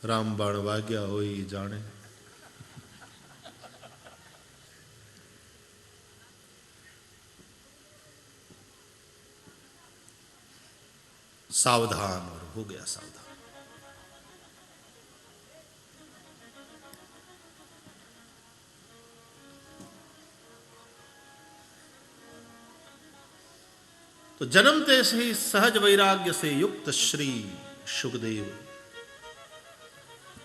रामबाण वाग्या होई जाने। सावधान, और हो गया सावधान। तो जन्मते से ही सहज वैराग्य से युक्त श्री सुखदेव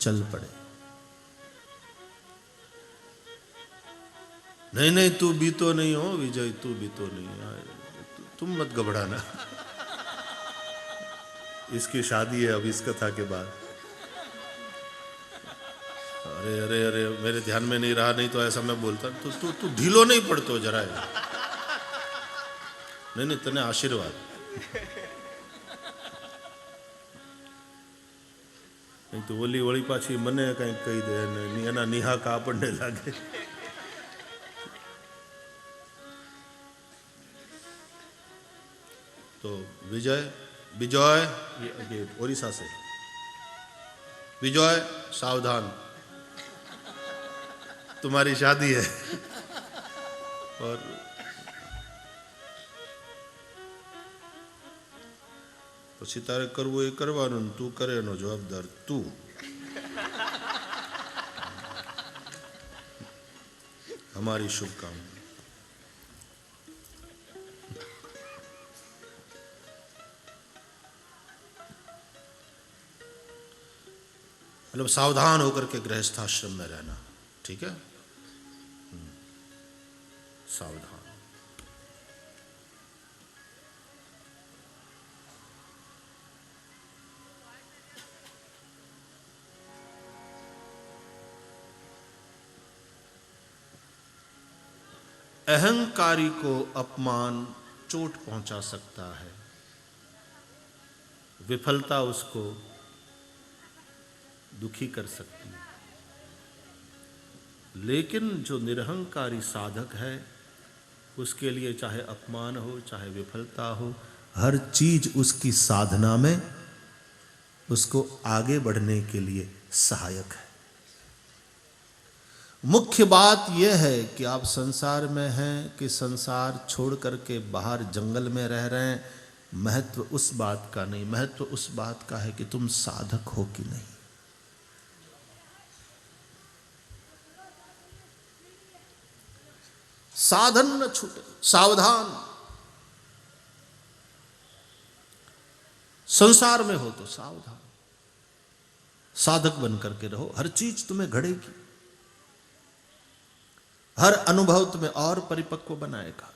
चल पड़े। नहीं नहीं, तू भी तो नहीं हो विजय, तू भी तो नहीं है, तुम मत घबराना, इसकी शादी है अब इस कथा के बाद। अरे अरे अरे, मेरे ध्यान में नहीं रहा, नहीं तो ऐसा मैं बोलता। तो तू ढीलो नहीं पड़तो जरा। नहीं नहीं, तने आशीर्वाद। नहीं तो ओली वળી पाછી મને કંઈક કહી દે ને એના નિહાકા આપણને લાગે। तो विजय, विजय, ये ओडिशा से, विजय सावधान, तुम्हारी शादी है। और પછી તારે કરવું એ કરવાનું, તું કરે એનો જવાબદાર તું। हमारी शुभकामना। मतलब सावधान होकर के गृहस्थाश्रम में रहना, ठीक है। सावधान। अहंकारी को अपमान चोट पहुंचा सकता है, विफलता उसको दुखी कर सकती है, लेकिन जो निरहंकारी साधक है उसके लिए चाहे अपमान हो चाहे विफलता हो, हर चीज उसकी साधना में उसको आगे बढ़ने के लिए सहायक है। मुख्य बात यह है कि आप संसार में हैं कि संसार छोड़ करके बाहर जंगल में रह रहे हैं, महत्व उस बात का नहीं, महत्व उस बात का है कि तुम साधक हो कि नहीं। साधन न छूटे, सावधान। संसार में हो तो सावधान, साधक बन करके रहो, हर चीज तुम्हें घड़ेगी, हर अनुभव तुम्हें और परिपक्व बनाएगा।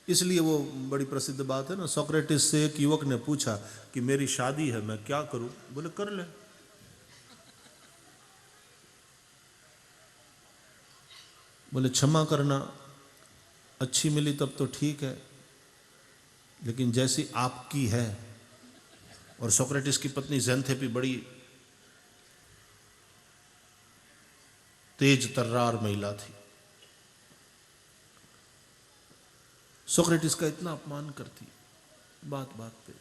इसलिए वो बड़ी प्रसिद्ध बात है ना, सोक्रेटिस से एक युवक ने पूछा कि मेरी शादी है, मैं क्या करूं? बोले कर ले। बोले क्षमा करना, अच्छी मिली तब तो ठीक है, लेकिन जैसी आपकी है। और सोक्रेटिस की पत्नी ज़ेंथेपी बड़ी तेज तर्रार महिला थी। सोक्रेटिस का इतना अपमान करती, बात बात पे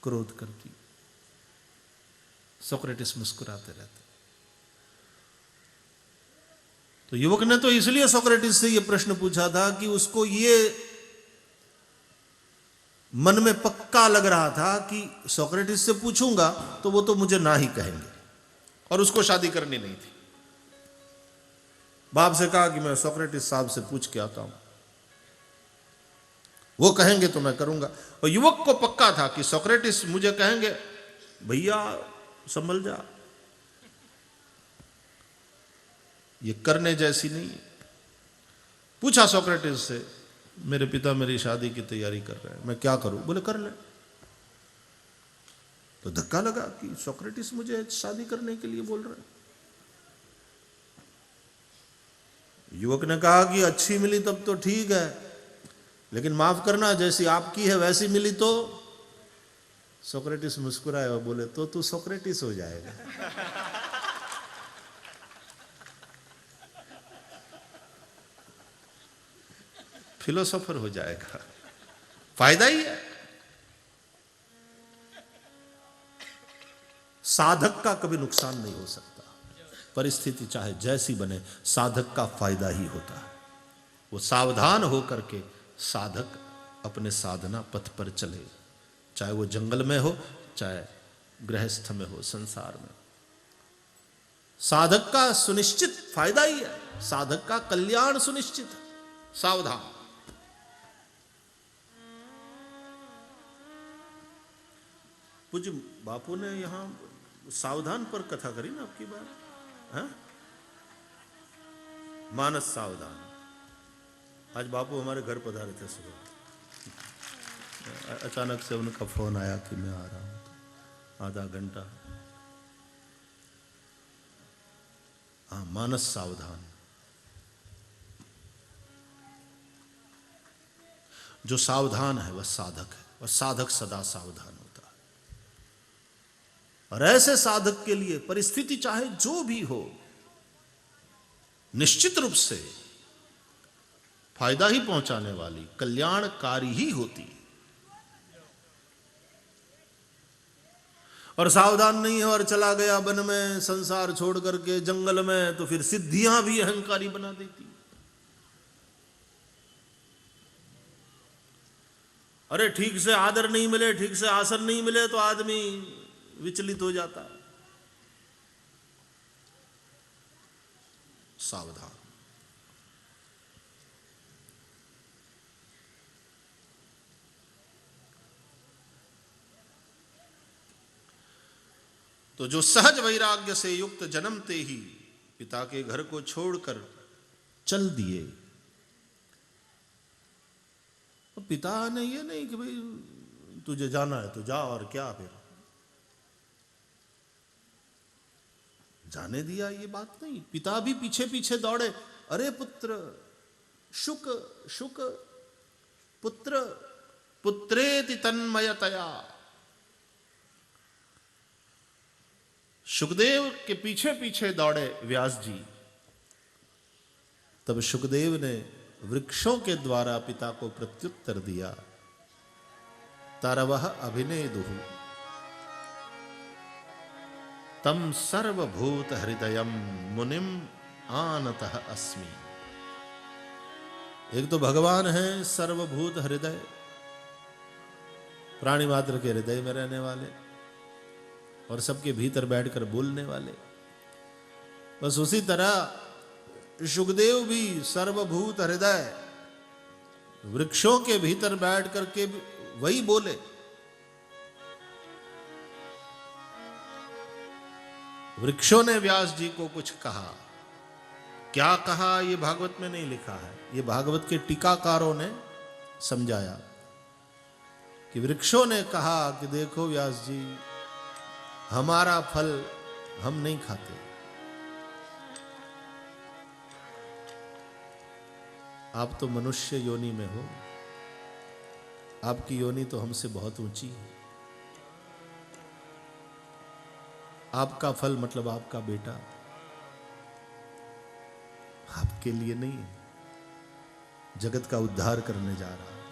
क्रोध करती। सोक्रेटिस मुस्कुराते रहते। तो युवक ने तो इसलिए सोक्रेटिस से यह प्रश्न पूछा था कि उसको ये मन में पक्का लग रहा था कि सोक्रेटिस से पूछूंगा तो वो तो मुझे ना ही कहेंगे, और उसको शादी करनी नहीं थी। बाप से कहा कि मैं सोक्रेटिस साहब से पूछ के आता हूं, वो कहेंगे तो मैं करूंगा। और युवक को पक्का था कि सोक्रेटिस मुझे कहेंगे भैया संभल जा, ये करने जैसी नहीं है। पूछा सोक्रेटिस से, मेरे पिता मेरी शादी की तैयारी कर रहे हैं, मैं क्या करूं? बोले कर ले। तो धक्का लगा कि सोक्रेटिस मुझे शादी करने के लिए बोल रहे हैं। युवक ने कहा कि अच्छी मिली तब तो ठीक है, लेकिन माफ करना, जैसी आपकी है वैसी मिली तो। सोक्रेटिस मुस्कुराए और बोले तो तू सोक्रेटिस हो जाएगा। फिलोसोफर हो जाएगा, फायदा ही है। साधक का कभी नुकसान नहीं हो सकता, परिस्थिति चाहे जैसी बने, साधक का फायदा ही होता है। वो सावधान होकर के साधक अपने साधना पथ पर चले, चाहे वो जंगल में हो, चाहे गृहस्थ में हो, संसार में। साधक का सुनिश्चित फायदा ही है, साधक का कल्याण सुनिश्चित है। सावधान। पूज्य बापू ने यहां सावधान पर कथा करी ना आपकी बार, हाँ? मानस सावधान। आज बापू हमारे घर पधारे थे सुबह, अचानक से उनका फोन आया कि मैं आ रहा हूं, तो आधा घंटा। हाँ, मानस सावधान। जो सावधान है वह साधक है, वह साधक सदा सावधान होता है। और ऐसे साधक के लिए परिस्थिति चाहे जो भी हो, निश्चित रूप से फायदा ही पहुंचाने वाली, कल्याणकारी ही होती है। और सावधान नहीं है और चला गया वन में, संसार छोड़ करके जंगल में, तो फिर सिद्धियां भी अहंकारी बना देती। अरे ठीक से आदर नहीं मिले, ठीक से आसन नहीं मिले तो आदमी विचलित हो जाता है। सावधान। तो जो सहज वैराग्य से युक्त जन्मते ही पिता के घर को छोड़कर चल दिए, तो पिता ने ये नहीं कि भाई तुझे जाना है तो जा, और क्या फिर जाने दिया, ये बात नहीं। पिता भी पीछे पीछे दौड़े, अरे पुत्र, शुक शुक पुत्र, पुत्रेति तन्मयतया। शुकदेव के पीछे पीछे दौड़े व्यास जी। तब शुकदेव ने वृक्षों के द्वारा पिता को प्रत्युत्तर दिया, तरवः अभिनेदुः तम सर्वभूत हृदयम मुनिम आनतः अस्मि। एक तो भगवान है सर्वभूत हृदय, प्राणी मात्र के हृदय में रहने वाले और सबके भीतर बैठकर बोलने वाले। बस उसी तरह शुकदेव भी सर्वभूत हृदय, वृक्षों के भीतर बैठ करके वही बोले। वृक्षों ने व्यास जी को कुछ कहा, क्या कहा ये भागवत में नहीं लिखा है, ये भागवत के टीकाकारों ने समझाया कि वृक्षों ने कहा कि देखो व्यास जी, हमारा फल हम नहीं खाते, आप तो मनुष्य योनि में हो, आपकी योनि तो हमसे बहुत ऊंची है, आपका फल मतलब आपका बेटा आपके लिए नहीं है, जगत का उद्धार करने जा रहा है,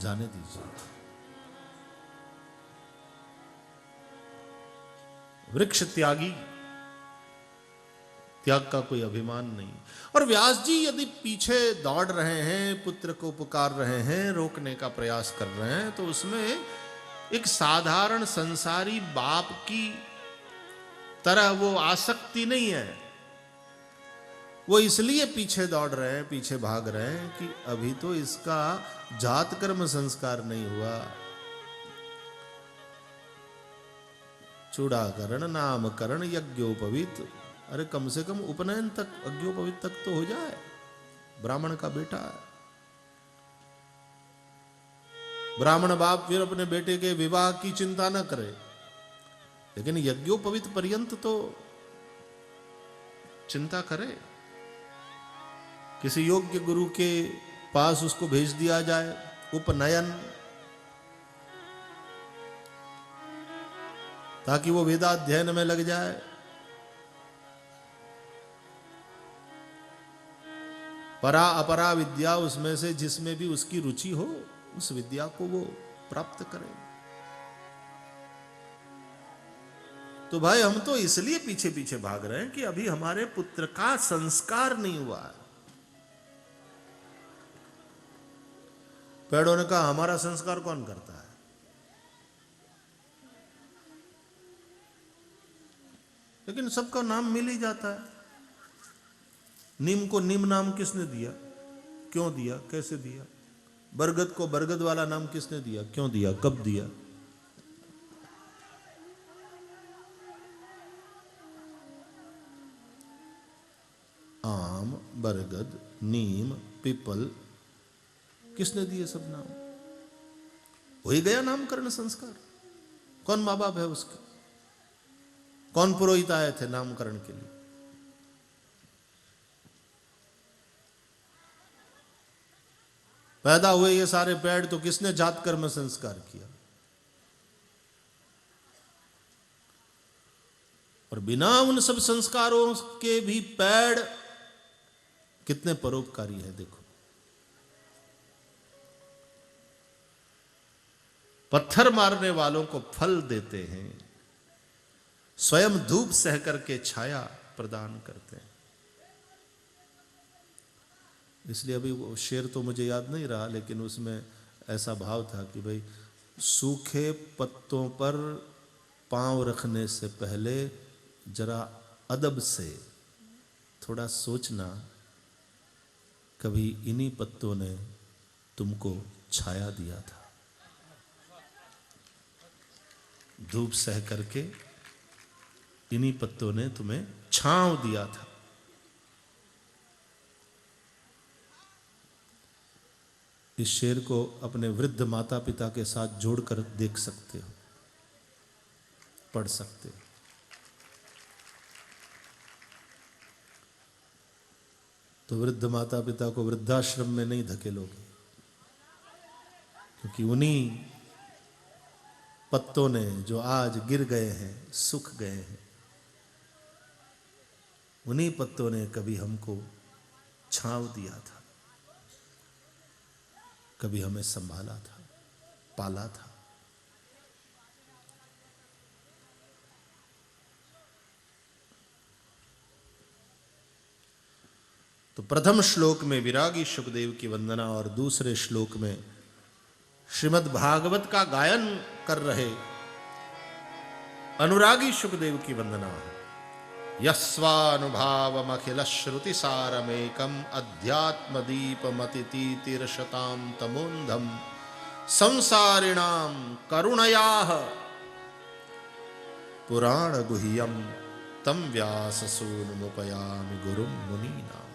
जाने दीजिए। वृक्ष त्यागी, त्याग का कोई अभिमान नहीं। और व्यास जी यदि पीछे दौड़ रहे हैं, पुत्र को पुकार रहे हैं, रोकने का प्रयास कर रहे हैं, तो उसमें एक साधारण संसारी बाप की तरह वो आसक्ति नहीं है। वो इसलिए पीछे दौड़ रहे हैं, पीछे भाग रहे हैं कि अभी तो इसका जात कर्म संस्कार नहीं हुआ। चूड़ाकरण, नामकरण, यज्ञोपवीत, अरे कम से कम उपनयन तक, यज्ञोपवीत तक तो हो जाए, ब्राह्मण का बेटा है। ब्राह्मण बाप फिर अपने बेटे के विवाह की चिंता न करे, लेकिन यज्ञोपवीत पर्यंत तो चिंता करे। किसी योग्य गुरु के पास उसको भेज दिया जाए, उपनयन, ताकि वो वेदाध्ययन में लग जाए। परा अपरा विद्या उसमें से जिसमें भी उसकी रुचि हो उस विद्या को वो प्राप्त करे। तो भाई हम तो इसलिए पीछे पीछे भाग रहे हैं कि अभी हमारे पुत्र का संस्कार नहीं हुआ है। पेड़ों ने कहा हमारा संस्कार कौन करता है? लेकिन सबका नाम मिल ही जाता है। नीम को नीम नाम किसने दिया, क्यों दिया, कैसे दिया? बरगद को बरगद वाला नाम किसने दिया, क्यों दिया, कब दिया? आम, बरगद, नीम, पीपल किसने दिए सब नाम? वही गया नामकरण संस्कार। कौन माँ बाप है उसके? कौन पुरोहित आए थे नामकरण के लिए? पैदा हुए ये सारे पेड़ तो किसने जात कर्म संस्कार किया? और बिना उन सब संस्कारों के भी पेड़ कितने परोपकारी है। देखो, पत्थर मारने वालों को फल देते हैं, स्वयं धूप सह करके छाया प्रदान करते हैं। इसलिए अभी वो शेर तो मुझे याद नहीं रहा, लेकिन उसमें ऐसा भाव था कि भाई सूखे पत्तों पर पांव रखने से पहले जरा अदब से थोड़ा सोचना, कभी इन्हीं पत्तों ने तुमको छाया दिया था, धूप सह करके इन्हीं पत्तों ने तुम्हें छांव दिया था। इस शेर को अपने वृद्ध माता पिता के साथ जोड़कर देख सकते हो, पढ़ सकते हो। तो वृद्ध माता पिता को वृद्धाश्रम में नहीं धकेलोगे, क्योंकि उन्हीं पत्तों ने जो आज गिर गए हैं, सूख गए हैं, उन्हीं पत्तों ने कभी हमको छांव दिया था, कभी हमें संभाला था, पाला था। तो प्रथम श्लोक में विरागी शुकदेव की वंदना और दूसरे श्लोक में श्रीमद् भागवत का गायन कर रहे अनुरागी शुकदेव की वंदना है। यस्वानुभावमखिल श्रुति सारमेकम अध्यात्म दीपमतितीतिरशतां तमोन्धम संसारिणां करुणयाः पुराण गुह्यम तम व्याससूनुमुपयामि गुरुं मुनीनाम्।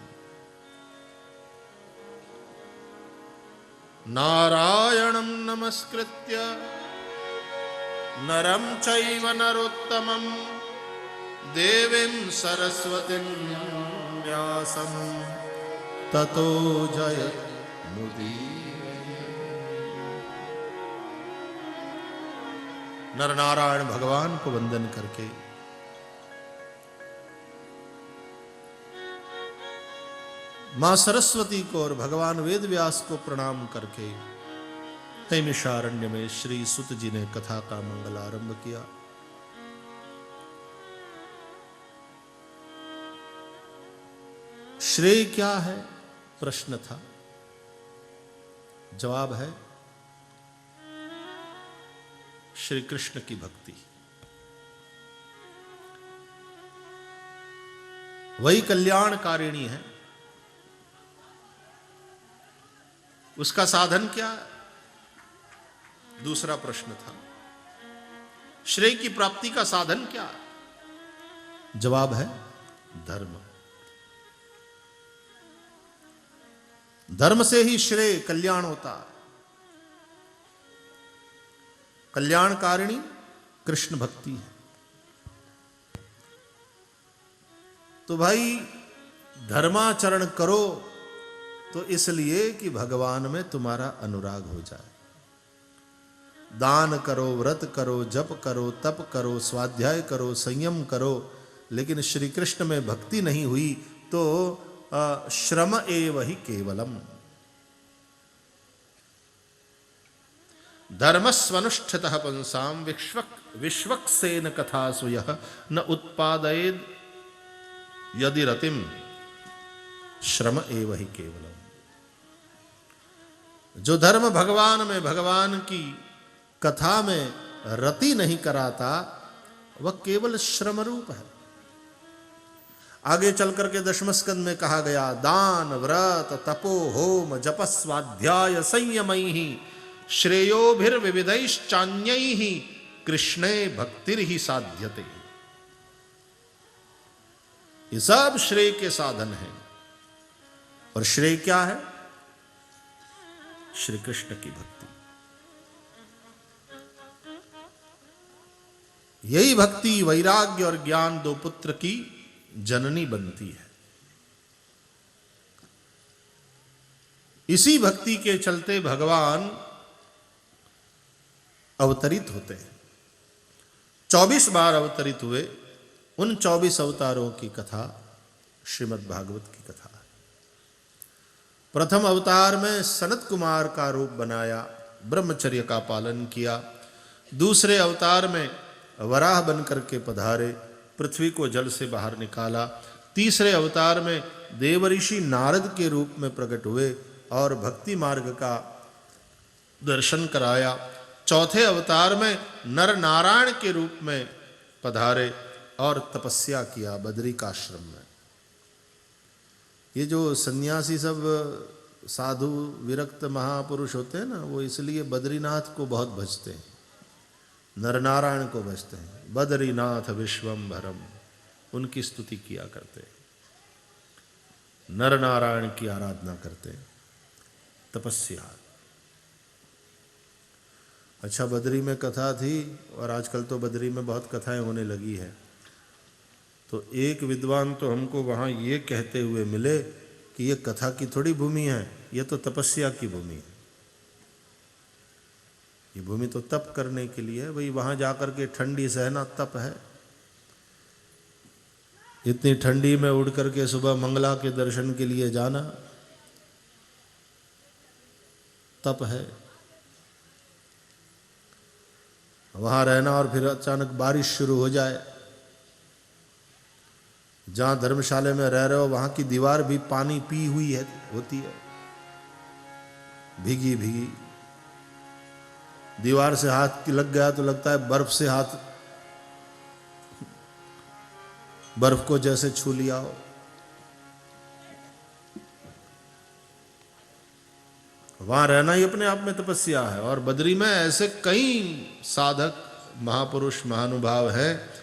नारायणं नमस्कृत्य नरं चैव नरोत्तमं देवीं सरस्वतीं व्यासं ततो जयमुदीरये। नर नारायण भगवान को वंदन करके मां सरस्वती को और भगवान वेदव्यास को प्रणाम करके नैमिषारण्य में श्री सुत जी ने कथा का मंगल आरंभ किया। श्रेय क्या है प्रश्न था, जवाब है श्री कृष्ण की भक्ति। वही कल्याणकारिणी है। उसका साधन क्या है, दूसरा प्रश्न था। श्रेय की प्राप्ति का साधन क्या है, जवाब है धर्म। धर्म से ही श्रेय कल्याण होता है। कल्याणकारिणी कृष्ण भक्ति है। तो भाई धर्माचरण करो तो इसलिए कि भगवान में तुम्हारा अनुराग हो जाए। दान करो, व्रत करो, जप करो, तप करो, स्वाध्याय करो, संयम करो, लेकिन श्री कृष्ण में भक्ति नहीं हुई तो श्रम एव ही केवलम। धर्मस्वनुष्ठितः पुंसाम विश्वक्सेन कथासु यः न उत्पादयेद यदि रतिम श्रम एव ही केवलम। जो धर्म भगवान में, भगवान की कथा में रति नहीं कराता, वह केवल श्रम रूप है। आगे चल करके दशम स्कंद में कहा गया, दान व्रत तपो होम जप स्वाध्याय संयमैः श्रेयोभिर्विविधैश्चान्यैः कृष्णे भक्तिर्हि साध्यते। ये सब श्रेय के साधन हैं। और श्रेय क्या है? श्री कृष्ण की भक्ति। यही भक्ति वैराग्य और ज्ञान दो पुत्र की जननी बनती है। इसी भक्ति के चलते भगवान अवतरित होते हैं। 24 बार अवतरित हुए। उन 24 अवतारों की कथा श्रीमद् भागवत की कथा है। प्रथम अवतार में सनत कुमार का रूप बनाया, ब्रह्मचर्य का पालन किया। दूसरे अवतार में वराह बन करके पधारे, पृथ्वी को जल से बाहर निकाला। तीसरे अवतार में देवऋषि नारद के रूप में प्रकट हुए और भक्ति मार्ग का दर्शन कराया। चौथे अवतार में नर नारायण के रूप में पधारे और तपस्या किया बद्रिकाश्रम में। ये जो सन्यासी सब साधु विरक्त महापुरुष होते हैं ना, वो इसलिए बद्रीनाथ को बहुत भजते हैं, नर नारायण को भजते हैं। बद्रीनाथ विश्वम्भरम, उनकी स्तुति किया करते हैं, नर नारायण की आराधना करते हैं, तपस्या। अच्छा, बद्री में कथा थी और आजकल तो बद्री में बहुत कथाएं होने लगी है। तो एक विद्वान तो हमको वहाँ ये कहते हुए मिले कि ये कथा की थोड़ी भूमि है, ये तो तपस्या की भूमि है। ये भूमि तो तप करने के लिए है भाई। वहाँ जाकर के ठंडी सहना तप है। इतनी ठंडी में उड़ करके सुबह मंगला के दर्शन के लिए जाना तप है। वहाँ रहना और फिर अचानक बारिश शुरू हो जाए। जहाँ धर्मशाला में रह रहे हो वहाँ की दीवार भी पानी पी हुई है, होती है, भीगी भीगी। दीवार से हाथ लग गया तो लगता है बर्फ से हाथ, बर्फ को जैसे छू लिया हो। वहां रहना ही अपने आप में तपस्या है। और बद्री में ऐसे कई साधक महापुरुष महानुभाव हैं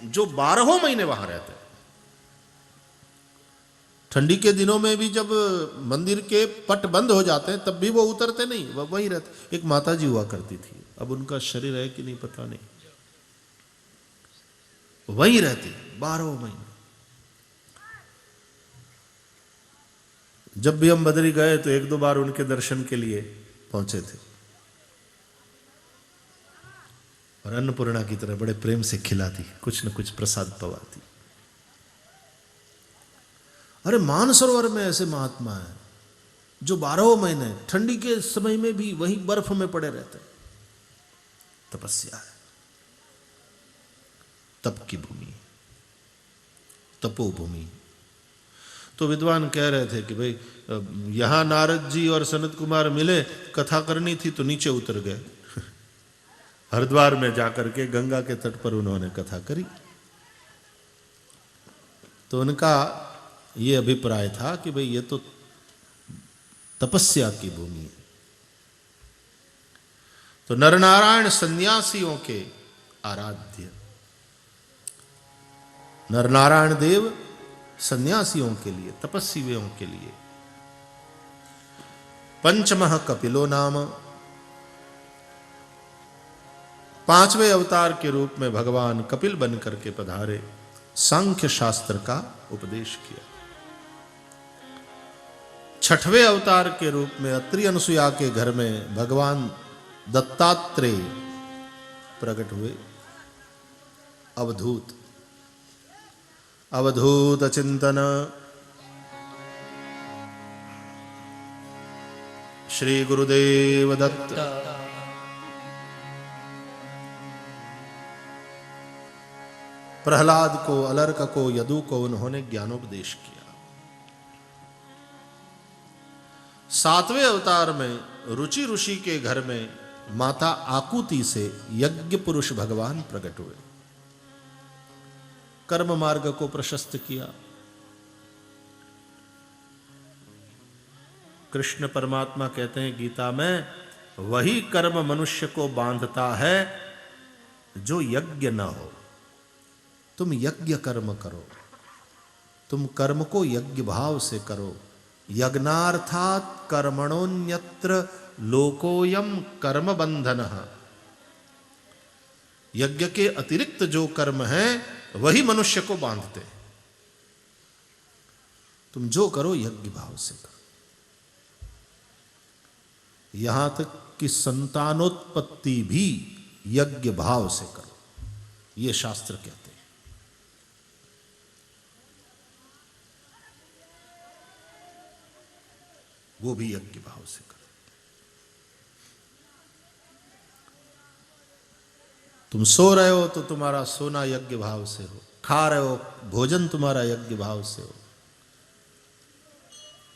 जो 12 महीने वहां रहते हैं। ठंडी के दिनों में भी जब मंदिर के पट बंद हो जाते हैं तब भी वो उतरते नहीं, वह वहीं रहते। एक माता जी हुआ करती थी, अब उनका शरीर है कि नहीं पता नहीं, वहीं रहती 12 महीने। जब भी हम बद्री गए तो 1-2 बार उनके दर्शन के लिए पहुंचे थे। और अन्नपूर्णा की तरह बड़े प्रेम से खिलाती, कुछ न कुछ प्रसाद पवाती। अरे मानसरोवर में ऐसे महात्मा है जो 12 महीने ठंडी के समय में भी वहीं बर्फ में पड़े रहते हैं। तपस्या है, तप की भूमि, तपोभूमि। तो विद्वान कह रहे थे कि भाई यहां नारद जी और सनत कुमार मिले, कथा करनी थी तो नीचे उतर गए। हरिद्वार में जाकर के गंगा के तट पर उन्होंने कथा करी। तो उनका ये अभिप्राय था कि भाई ये तो तपस्या की भूमि है। तो नरनारायण सन्यासियों के आराध्य, नरनारायण देव सन्यासियों के लिए, तपस्वियों के लिए। पंचमः कपिलो नाम, 5वें अवतार के रूप में भगवान कपिल बन करके पधारे, सांख्य शास्त्र का उपदेश किया। 6वें अवतार के रूप में अत्रि अनुसुया के घर में भगवान दत्तात्रेय प्रकट हुए, अवधूत। अवधूत चिंतन। श्री गुरुदेव दत्त। प्रहलाद को, अलर्क को, यदु को उन्होंने ज्ञानोपदेश किया। 7वें अवतार में रुचि ऋषि के घर में माता आकुति से यज्ञ पुरुष भगवान प्रकट हुए, कर्म मार्ग को प्रशस्त किया। कृष्ण परमात्मा कहते हैं गीता में, वही कर्म मनुष्य को बांधता है जो यज्ञ न हो। तुम यज्ञ कर्म करो, तुम कर्म को यज्ञ भाव से करो। यज्ञार्थात कर्मणोन्यत्र लोकोयम कर्म बंधनः। यज्ञ के अतिरिक्त जो कर्म है वही मनुष्य को बांधते हैं। तुम जो करो यज्ञ भाव से करो। यहां तक कि संतानोत्पत्ति भी यज्ञ भाव से करो, ये शास्त्र कहते हैं। वो भी यज्ञ भाव से करो। तुम सो रहे हो तो तुम्हारा सोना यज्ञ भाव से हो, खा रहे हो भोजन तुम्हारा यज्ञ भाव से हो,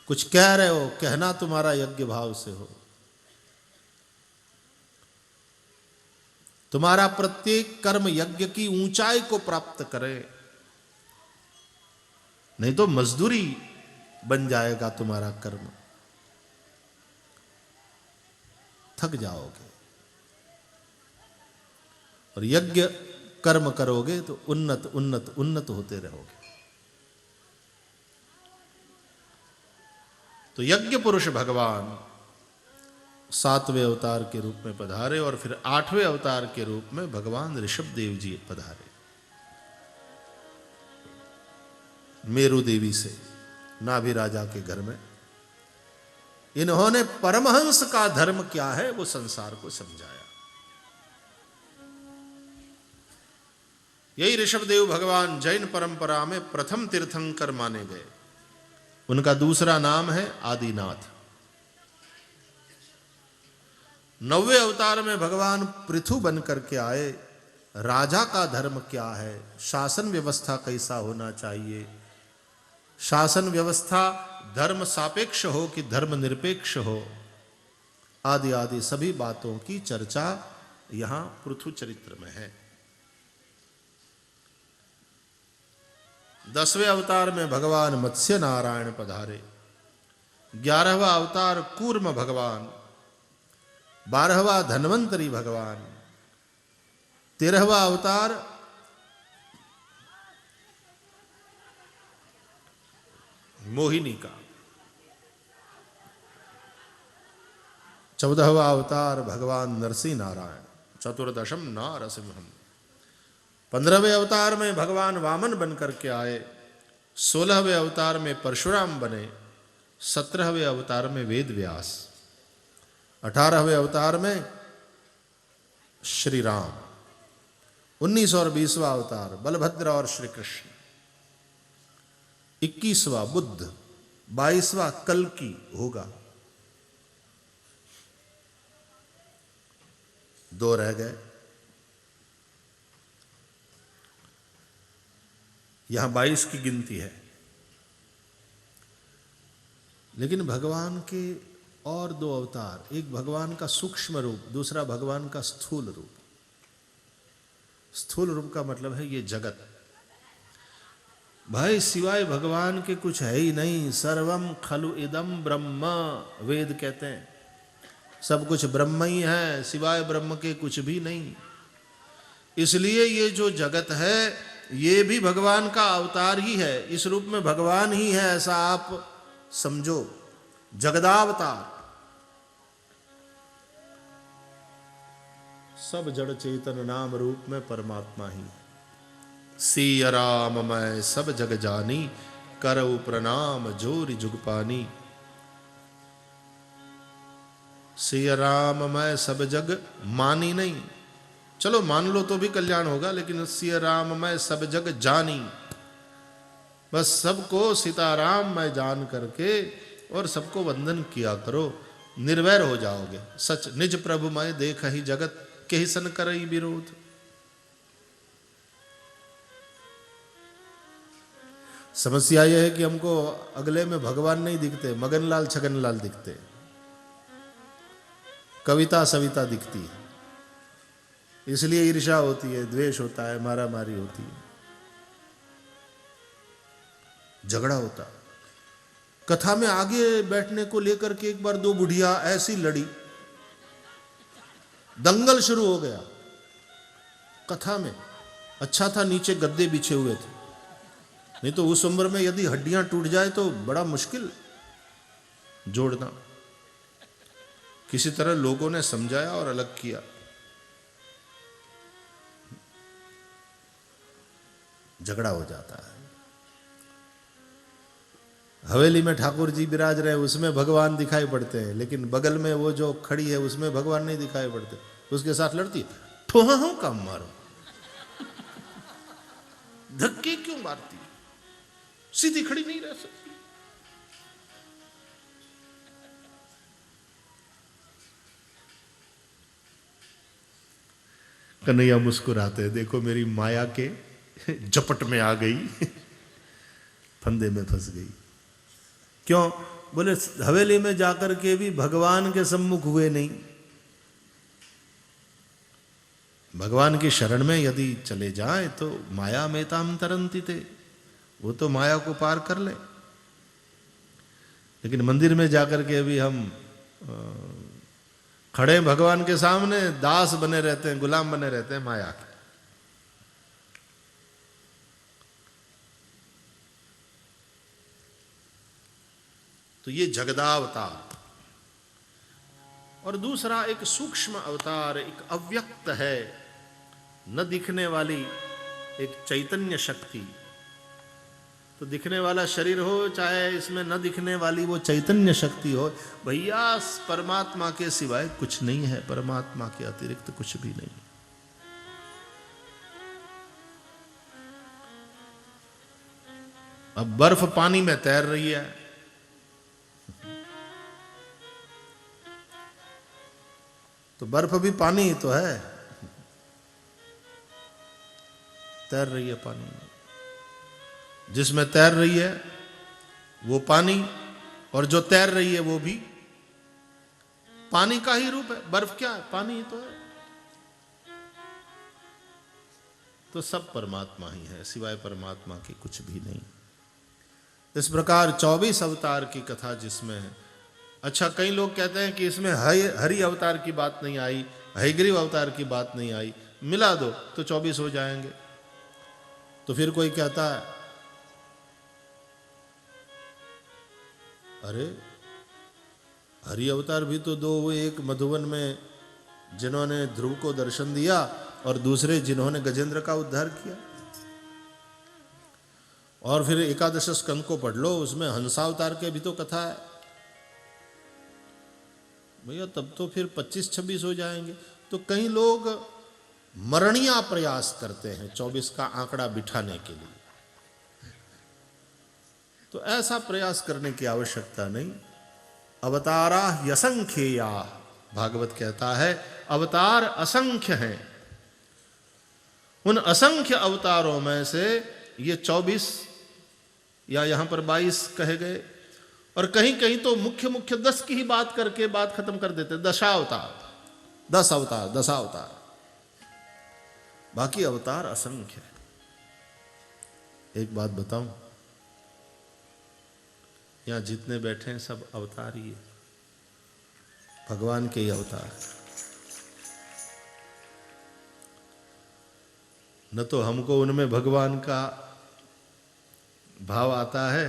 कुछ कह रहे हो कहना तुम्हारा यज्ञ भाव से हो। तुम्हारा प्रत्येक कर्म यज्ञ की ऊंचाई को प्राप्त करे, नहीं तो मजदूरी बन जाएगा तुम्हारा कर्म, थक जाओगे। और यज्ञ कर्म करोगे तो उन्नत उन्नत उन्नत होते रहोगे। तो यज्ञ पुरुष भगवान 7वें अवतार के रूप में पधारे और फिर 8वें अवतार के रूप में भगवान ऋषभदेव जी पधारे। मेरु देवी से नाभि राजा के घर में इन्होंने परमहंस का धर्म क्या है वो संसार को समझाया। यही ऋषभदेव भगवान जैन परंपरा में प्रथम तीर्थंकर माने गए। उनका दूसरा नाम है आदिनाथ। 9वें अवतार में भगवान पृथु बन करके आए। राजा का धर्म क्या है, शासन व्यवस्था कैसा होना चाहिए, शासन व्यवस्था धर्म सापेक्ष हो कि धर्म निरपेक्ष हो, आदि आदि सभी बातों की चर्चा यहां पृथु चरित्र में है। 10वें अवतार में भगवान मत्स्य नारायण पधारे। 11वां अवतार कूर्म भगवान, 12वां धन्वंतरी भगवान, 13वां अवतार मोहिनी का, 14वां अवतार भगवान नरसिंह नारायण, 14दशम नारसिंहम। 15वें अवतार में भगवान वामन बन करके आए। 16वें अवतार में परशुराम बने। 17वें अवतार में वेद व्यास। 18वें अवतार में श्री राम। 19 और 20वां अवतार बलभद्र और श्री कृष्ण। 21वां बुद्ध। 22वां कल्कि होगा। 2 रह गए। यहां 22 की गिनती है, लेकिन भगवान के और 2 अवतार, एक भगवान का सूक्ष्म रूप, दूसरा भगवान का स्थूल रूप। स्थूल रूप का मतलब है ये जगत। भाई सिवाय भगवान के कुछ है ही नहीं। सर्वम खलु इदम ब्रह्म, वेद कहते हैं सब कुछ ब्रह्म ही है, सिवाय ब्रह्म के कुछ भी नहीं। इसलिए ये जो जगत है ये भी भगवान का अवतार ही है। इस रूप में भगवान ही है ऐसा आप समझो। जगदावतार। सब जड़ चेतन नाम रूप में परमात्मा ही। सिय राम मैं सब जग जानी, करऊ प्रणाम जोरि जुग पानी। सिय राम मैं सब जग मानी नहीं, चलो मान लो तो भी कल्याण होगा, लेकिन सिय राम मैं सब जग जानी। बस सबको सीताराम मैं जान करके और सबको वंदन किया करो, निर्वैर हो जाओगे। सच निज प्रभु मैं देख ही जगत के ही सन करई विरोध। समस्या यह है कि हमको अगले में भगवान नहीं दिखते, मगनलाल छगनलाल दिखते, कविता सविता दिखती है, इसलिए ईर्ष्या होती है, द्वेष होता है, मारामारी होती है, झगड़ा होता है। कथा में आगे बैठने को लेकर के एक बार दो बुढ़िया ऐसी लड़ी, दंगल शुरू हो गया कथा में। अच्छा था नीचे गद्दे बिछे हुए थे, नहीं तो उस उम्र में यदि हड्डियां टूट जाए तो बड़ा मुश्किल जोड़ना। किसी तरह लोगों ने समझाया और अलग किया। झगड़ा हो जाता है। हवेली में ठाकुर जी विराज रहे, उसमें भगवान दिखाई पड़ते हैं, लेकिन बगल में वो जो खड़ी है उसमें भगवान नहीं दिखाई पड़ते, उसके साथ लड़ती है। ठोहा हो काम मारो, धक्के क्यों मारती, सीधी खड़ी नहीं रह सकती। कन्हैया मुस्कुराते, देखो मेरी माया के झपट में आ गई, फंदे में फंस गई। क्यों? बोले हवेली में जाकर के भी भगवान के सम्मुख हुए नहीं। भगवान की शरण में यदि चले जाए तो माया में ताम तरंती थे, वो तो माया को पार कर ले। लेकिन मंदिर में जाकर के भी हम खड़े भगवान के सामने दास बने रहते हैं, गुलाम बने रहते हैं माया के। तो ये जगदावतार। और दूसरा एक सूक्ष्म अवतार, एक अव्यक्त है, न दिखने वाली एक चैतन्य शक्ति। तो दिखने वाला शरीर हो चाहे इसमें न दिखने वाली वो चैतन्य शक्ति हो, भैया परमात्मा के सिवाय कुछ नहीं है, परमात्मा के अतिरिक्त कुछ भी नहीं। अब बर्फ पानी में तैर रही है, तो बर्फ भी पानी ही तो है, तैर रही है पानी में। जिसमें तैर रही है वो पानी, और जो तैर रही है वो भी पानी का ही रूप है। बर्फ क्या है? पानी ही तो है। तो सब परमात्मा ही है, सिवाय परमात्मा के कुछ भी नहीं। इस प्रकार 24 अवतार की कथा जिसमें है। अच्छा, कई लोग कहते हैं कि इसमें हरि अवतार की बात नहीं आई, हयग्रीव अवतार की बात नहीं आई, मिला दो तो 24 हो जाएंगे। तो फिर कोई कहता है अरे हरि अवतार भी तो दो हुए, एक मधुवन में जिन्होंने ध्रुव को दर्शन दिया और दूसरे जिन्होंने गजेंद्र का उद्धार किया। और फिर एकादश स्कंद को पढ़ लो, उसमें हंसावतार के भी तो कथा है भैया, तब तो फिर 25-26 हो जाएंगे। तो कई लोग मरणीय प्रयास करते हैं 24 का आंकड़ा बिठाने के लिए। तो ऐसा प्रयास करने की आवश्यकता नहीं। अवतारा यसंख्येया, भागवत कहता है अवतार असंख्य हैं। उन असंख्य अवतारों में से ये 24 या यहां पर 22 कहे गए, और कहीं कहीं तो मुख्य मुख्य 10 की ही बात करके बात खत्म कर देते, दशावतार, 10 अवतार, दशावतार, बाकी अवतार असंख्य है। एक बात बताऊं, यहां जितने बैठे हैं सब अवतार ही है, भगवान के ही अवतार। न तो हमको उनमें भगवान का भाव आता है,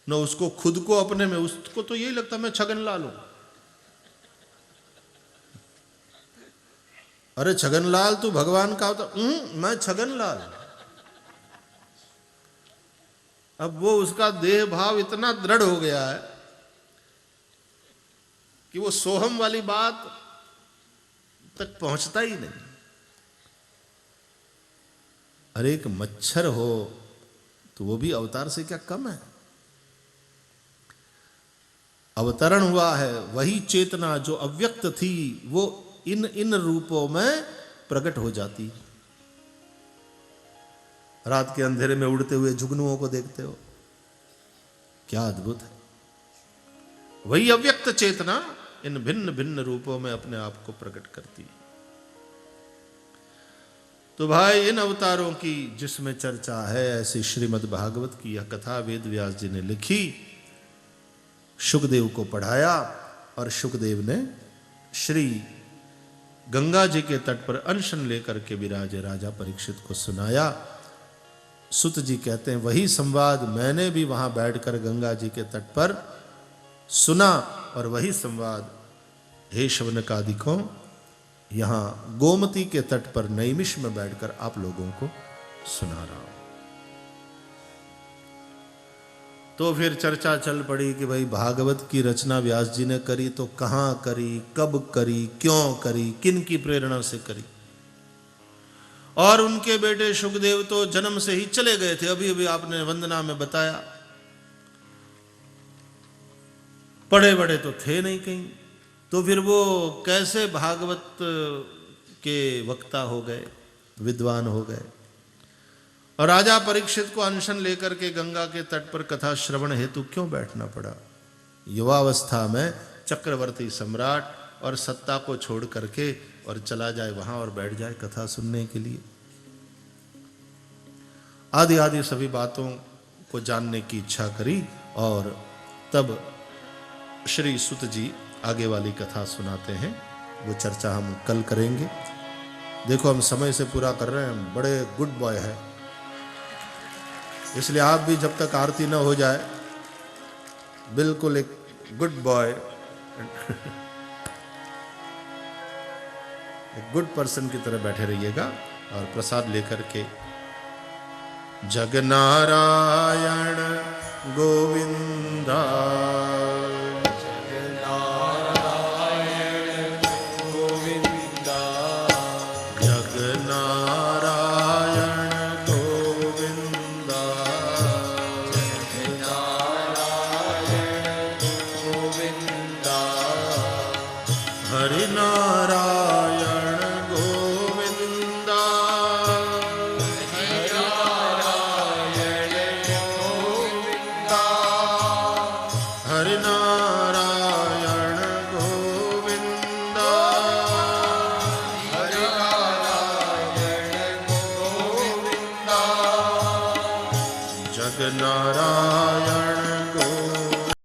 न उसको खुद को अपने में। उसको तो यही लगता मैं छगनलाल हूं। अरे छगनलाल तू भगवान का होता? मैं छगनलाल। अब वो उसका देह भाव इतना दृढ़ हो गया है कि वो सोहम वाली बात तक पहुंचता ही नहीं। अरे एक मच्छर हो तो वो भी अवतार से क्या कम है? अवतरण हुआ है, वही चेतना जो अव्यक्त थी वो इन रूपों में प्रकट हो जाती। रात के अंधेरे में उड़ते हुए जुगनुओं को देखते हो, क्या अद्भुत है। वही अव्यक्त चेतना इन भिन्न भिन्न रूपों में अपने आप को प्रकट करती है। तो भाई इन अवतारों की जिसमें चर्चा है, ऐसी श्रीमद् भागवत की यह कथा वेद व्यास जी ने लिखी, शुकदेव को पढ़ाया और शुकदेव ने श्री गंगा जी के तट पर अनशन लेकर के विराजे राजा परीक्षित को सुनाया। सुत जी कहते हैं वही संवाद मैंने भी वहां बैठकर गंगा जी के तट पर सुना और वही संवाद हे शवनकादिकों यहां गोमती के तट पर नैमिष में बैठकर आप लोगों को सुना रहा हूं। तो फिर चर्चा चल पड़ी कि भाई भागवत की रचना व्यास जी ने करी तो कहां करी, कब करी, क्यों करी, किन की प्रेरणा से करी। और उनके बेटे शुकदेव तो जन्म से ही चले गए थे, अभी अभी आपने वंदना में बताया, पढ़े बड़े तो थे नहीं कहीं, तो फिर वो कैसे भागवत के वक्ता हो गए, विद्वान हो गए। और राजा परीक्षित को अनशन लेकर के गंगा के तट पर कथा श्रवण हेतु क्यों बैठना पड़ा? युवावस्था में चक्रवर्ती सम्राट और सत्ता को छोड़ करके और चला जाए वहां और बैठ जाए कथा सुनने के लिए। आदि आदि सभी बातों को जानने की इच्छा करी और तब श्री सुत जी आगे वाली कथा सुनाते हैं। वो चर्चा हम कल करेंगे। देखो हम समय से पूरा कर रहे हैं, बड़े गुड बॉय है, इसलिए आप भी जब तक आरती न हो जाए बिल्कुल एक गुड बॉय एक गुड पर्सन की तरह बैठे रहिएगा और प्रसाद लेकर के जगनारायण गोविंदा नारायण